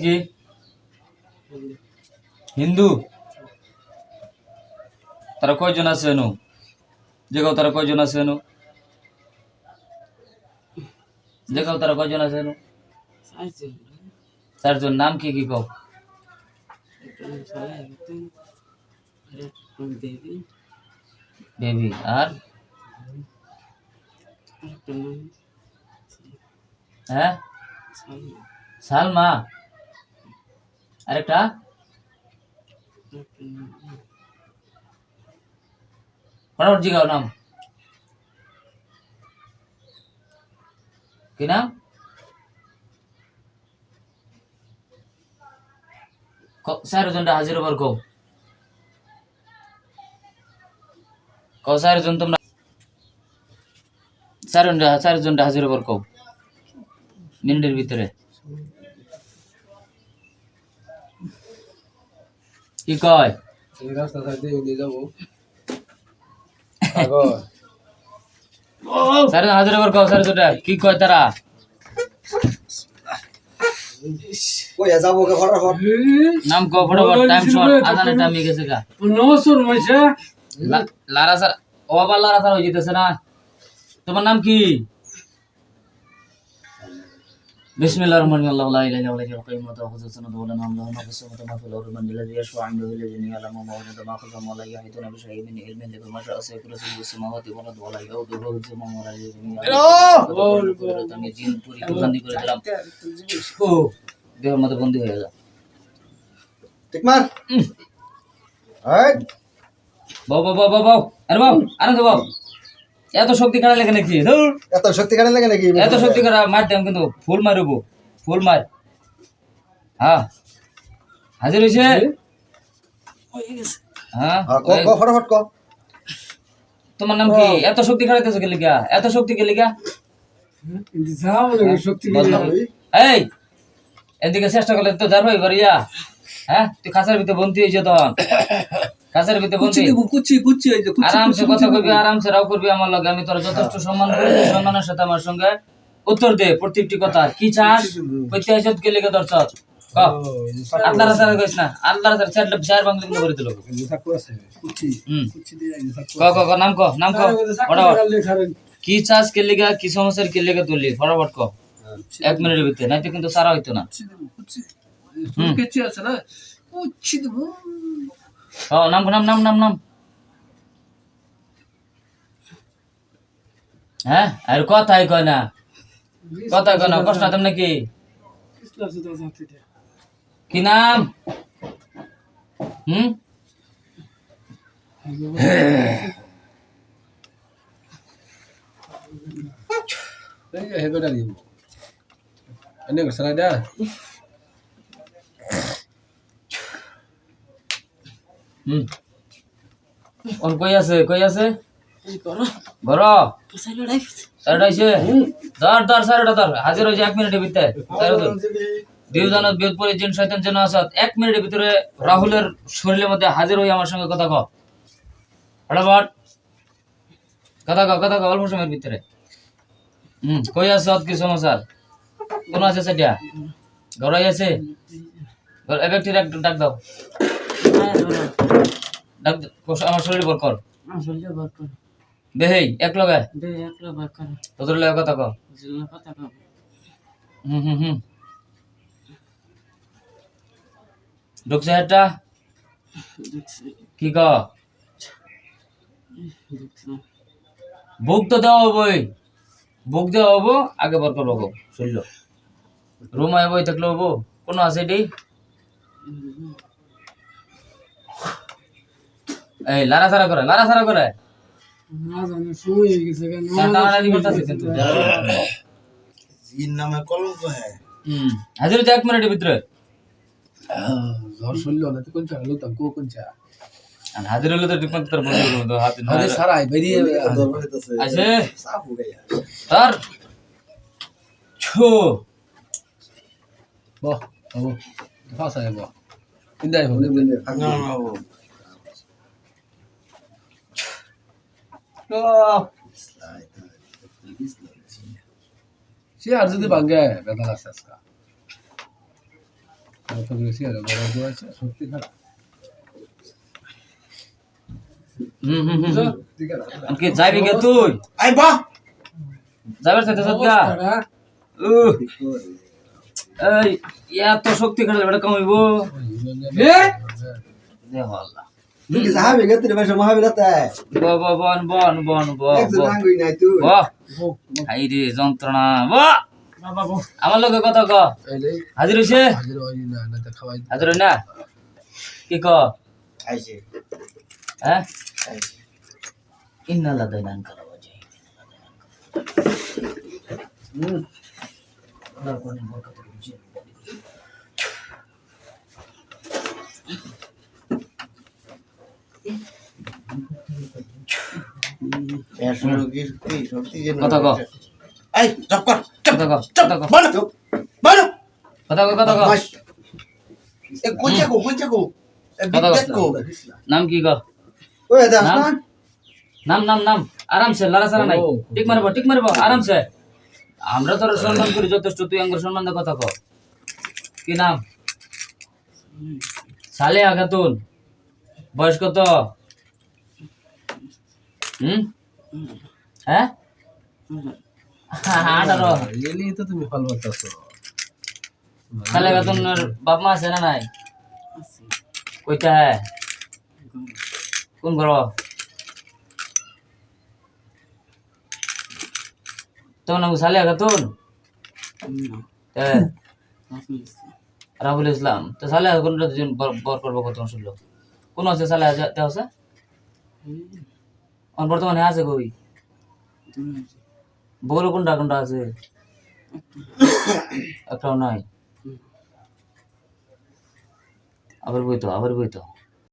কি হিন্দু তারা কয়জন আছে এনো দেখাও তারা কয়জন আছে এনো দেখাও তারা কয়জন আছে এনো চারজন নাম কি কি কও বেবি আর হ্যাঁ সালমা আরেকটা ফটাফট জিগাও নাম কি নাম চারজনটা হাজির হবার কও কও চারজন তোমরা চারজনটা হাজির হবার কও মিনিটের ভিতরে কি কয় রাস্তা সাইডে নিয়ে যাবো চারজন হাজির হবার কও চারজনটা কি কয় তারা কই যাবো কে ফটাফট নাম কও ফটাফট টাইম শর্ট আজানের টাইম হয়ে গেছে গা নমস্কার মাইশা লারা স্যার ও আবার লারা স্যার হয়ে যেতেছে না তোমার নাম কি বিসমিল্লাহির রহমানির রহিম লা ইলাহা ইল্লাল্লাহু আল কাইয়ুম ওয়া হুজুরুনা ওয়া লানা আমলা ওয়া নাফসুনা মা ফিল আরদি মান আল্লাযী ইয়াশফa'u 'indahu illa ya'lamu ma huwa ma khalaqahum wa la yuhituna bi shay'in min ilmihi illa ma sha'a saykursiyyuhu as-samawati wal ardi wa la ya'uduhu hifdhuhuma wa la আমি জিন পুরি বন্দি করে দিলাম ও দেহের মধ্যে বন্দি হয়ে যা ঠিক মার এই বাও বাও বাও বাও আরে বাও আনন্দ বাও এত শক্তি কাড়া লাগে নাকি ধুর এত শক্তি কানে লাগে নাকি এত শক্তি কাড়া মার দেম কিন্তু ফুল মারবো ফুল মার হ্যাঁ হাজির হইছে হ্যাঁ ক ফটাফট ক তোমার নাম কি এত শক্তি কাড়াইতেছো কে লিগা এত শক্তি কে লিগা যাও লাগে শক্তি এই এদিকে চেষ্টা করলে তো যার হইবার ইয়া হ্যাঁ তুই খাঁচার ভিতরে বন্দি হয়েছে তখন খাঁচার ভিতরে বন্দি কুচি কুচি এই যে আরামসে কথা কইবি আরামসে রাও করবি আমার লগে আমি তোর যথেষ্ট সম্মান করি সম্মানের সাথে আমার সঙ্গে উত্তর দে প্রত্যেকটি কথা কি চাস কইতে আইছত কে লিগে দরছত ক আল্লাহর সাথে কইছ না আল্লাহর সাথে ছেড়লে চার বাংলা কিন্তু করে দিল কুচি কুচি দিয়ে ক নাম ক ফটাফট কি চাস কে লিগে কি সমস্যার কে লিগে তুললি ফটাফট ক 1 মিনিটের ভিতরে নাইতো কিন্তু সারা হইতো না কুচি আছে না কুচি দেব নাম হ্যাঁ আর কথাই কয় না কষ্ট না নাকি কি নাম এই হেবেটা দিব এনে গছরা দা ওন কই আছে ঘর সাইডাইছে ধর সাইডটা ধর হাজির হইছে 1 মিনিটের ভিতরে দুইজন বিপরীত জিন শয়তান যেন আছে 1 মিনিটের ভিতরে রাহুলের শরীরের মধ্যে হাজির হই আমার সঙ্গে কথা কও ফটাফট কথা কও অল্প সময়ের ভিতরে কই আছে কি সমস্যা কোন আছে সেটা ঘরে আছে ঘর একটি ডাক দাও ডাক আমার শরীর বর কর বেহেই এক লগে তোদের লগে কথা কও ঢুকছে এটা কি ক বুক তো দেওয়া হবই বুক দেওয়া হবো আগে বর করবো শরীর রুম আয় বই থাকলে হবো কোনো আছে এটি এই লারা সারা করে না জানি শুয়ে গেছে কেন টানাটানি করতেছে কিন্তু জিন নামে কলঙ্ক হ্যায় হাজির হচ্ছে 1 মিনিটের ভিতরে জ্বর শুনলো না তো কোন চা হলো তো কোন চা আর হাজির হলে তো ডিপেন্ড তোর বসে বলবো হাতে না আরে সারাই বেরিয়ে আছে সাফ হয়ে গেছে তার ছো বাহ বাহ ফাসা है বাহ ইন্দাই হবে না সে আর যদি ভাঙ্গে বেদনা আছে কত বেশি আর বড় বড় আছে সত্যি খারাপ কি যাইবি কে তুই আই বাহ যাবার সাথে সদগা অবস্থাটা এই এত শক্তি খাটালে বেটা কমাইবো হে দেহ আল্লাহ তুই কি সাহাবি গেতে রে ভাই মহাবীর তাই বন বন বন বন একজন আঙ্গুই নাই তুই বাহ হাই রে যন্ত্রণা বাহ বাবা গো আমার লোকে কথা ক এই হাজির হইছে হাজির হয় না না তো খাওয়াই হাজির হই না কি ক আইছে হ্যাঁ আইছে ইন্নাল্লাহ দাইনান কালা ওয়াজে আল্লাহর কোনে বরকত দিয়েছে এসনো কি সত্যি যে কথা ক এই চুপ কর চুপ কথা ক চুপ কথা ক বলো বলো কথা ক কথা ক এ কোচা কো এ কথা বিদ্যাত কো নাম কি ক ওই দাস নাম? না নাম নাম নাম আরামসে লড়াছাড়া নাই টিক মারবো আরামসে আমরা তোর সম্মান করি যথেষ্ট তুই আঙ্গুর সম্মান দিয়ে কথা ক কি নাম সালেহা খাতুন বয়স কত হ্যাঁ 18 এলি তো তুমি ভালো বাতাছো সালেহা খাতুনের বাপ মা আছে না নাই কইতা হ্যাঁ কোন ঘর তোমার নাম সালেহা খাতুন রাহুল ইসলাম তো সালেহা কোনটা দুজন বর করবো কত শুনলো কোন আছে সালেহা দেওয়া আছে বর্তমানে আছে কই বগল কোনটা কোনটা আছে একটাও নাই আবার বইতো